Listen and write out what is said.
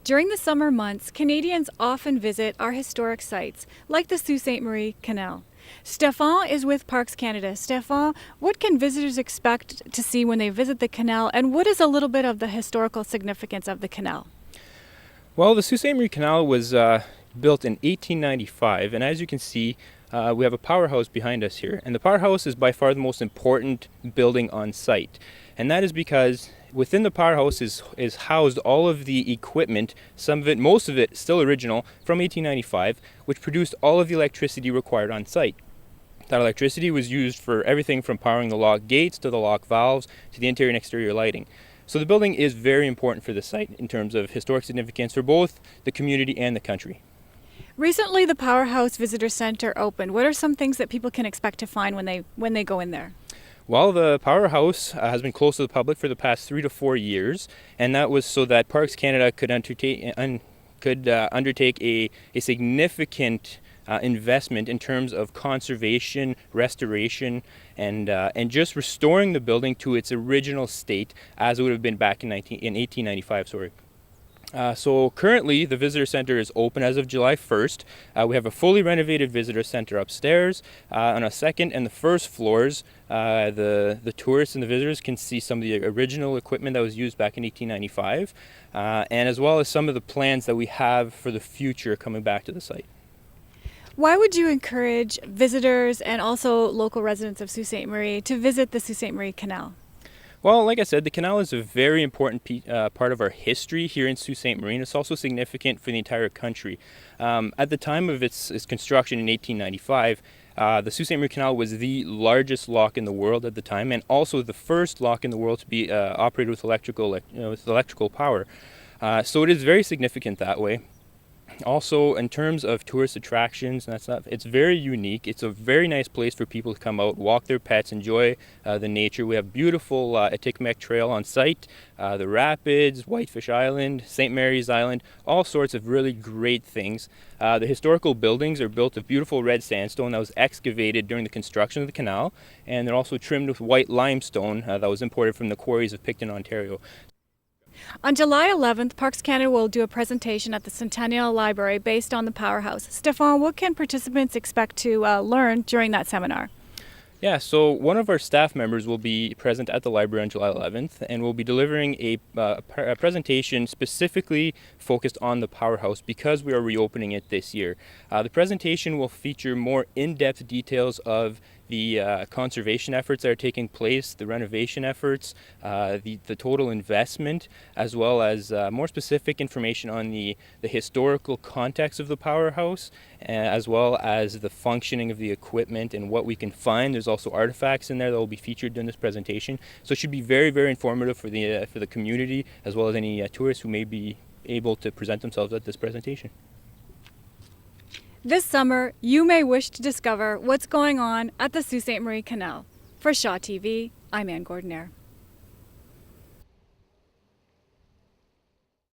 During the summer months, Canadians often visit our historic sites, like the Sault Ste Marie Canal. Stefan is with Parks Canada. Stefan, what can visitors expect to see when they visit the canal, and what is a little bit of the historical significance of the canal? Well, the Sault Ste. Marie Canal was built in 1895, and as you can see, we have a powerhouse behind us here. And the powerhouse is by far the most important building on site. And that is because within the powerhouse is housed all of the equipment, some of it, most of it still original, from 1895, which produced all of the electricity required on site. That electricity was used for everything from powering the lock gates to the lock valves to the interior and exterior lighting. So the building is very important for the site in terms of historic significance for both the community and the country. Recently, the Powerhouse Visitor Center opened. What are some things that people can expect to find when they go in there? Well, the Powerhouse has been closed to the public for the past 3 to 4 years, and that was so that Parks Canada could undertake a significant investment in terms of conservation, restoration, and just restoring the building to its original state as it would have been back in 1895. So currently the visitor center is open as of July 1st. We have a fully renovated visitor center upstairs. On a second and the first floors, the tourists and the visitors can see some of the original equipment that was used back in 1895, and as well as some of the plans that we have for the future coming back to the site. Why would you encourage visitors and also local residents of Sault Ste. Marie to visit the Sault Ste. Marie Canal? Well, like I said, the canal is a very important part of our history here in Sault Ste. Marie, and it's also significant for the entire country. At the time of its construction in 1895, the Sault Ste. Marie Canal was the largest lock in the world at the time, and also the first lock in the world to be operated with electrical power. So it is very significant that way. Also, in terms of tourist attractions and that stuff, it's very unique. It's a very nice place for people to come out, walk their pets, enjoy the nature. We have beautiful Atikamekw Trail on site, the Rapids, Whitefish Island, St. Mary's Island, all sorts of really great things. The historical buildings are built of beautiful red sandstone that was excavated during the construction of the canal, and they're also trimmed with white limestone that was imported from the quarries of Picton, Ontario. On July 11th, Parks Canada will do a presentation at the Centennial Library based on the Powerhouse. Stefan, what can participants expect to learn during that seminar? Yeah, so one of our staff members will be present at the library on July 11th, and we'll be delivering a presentation specifically focused on the Powerhouse because we are reopening it this year. The presentation will feature more in-depth details of the conservation efforts that are taking place, the renovation efforts, the total investment, as well as more specific information on the historical context of the Powerhouse, as well as the functioning of the equipment and what we can find. There's also artifacts in there that will be featured during this presentation. So it should be very, very informative for the community, as well as any tourists who may be able to present themselves at this presentation. This summer, you may wish to discover what's going on at the Sault Ste. Marie Canal. For Shaw TV, I'm Ann Gordon-Air.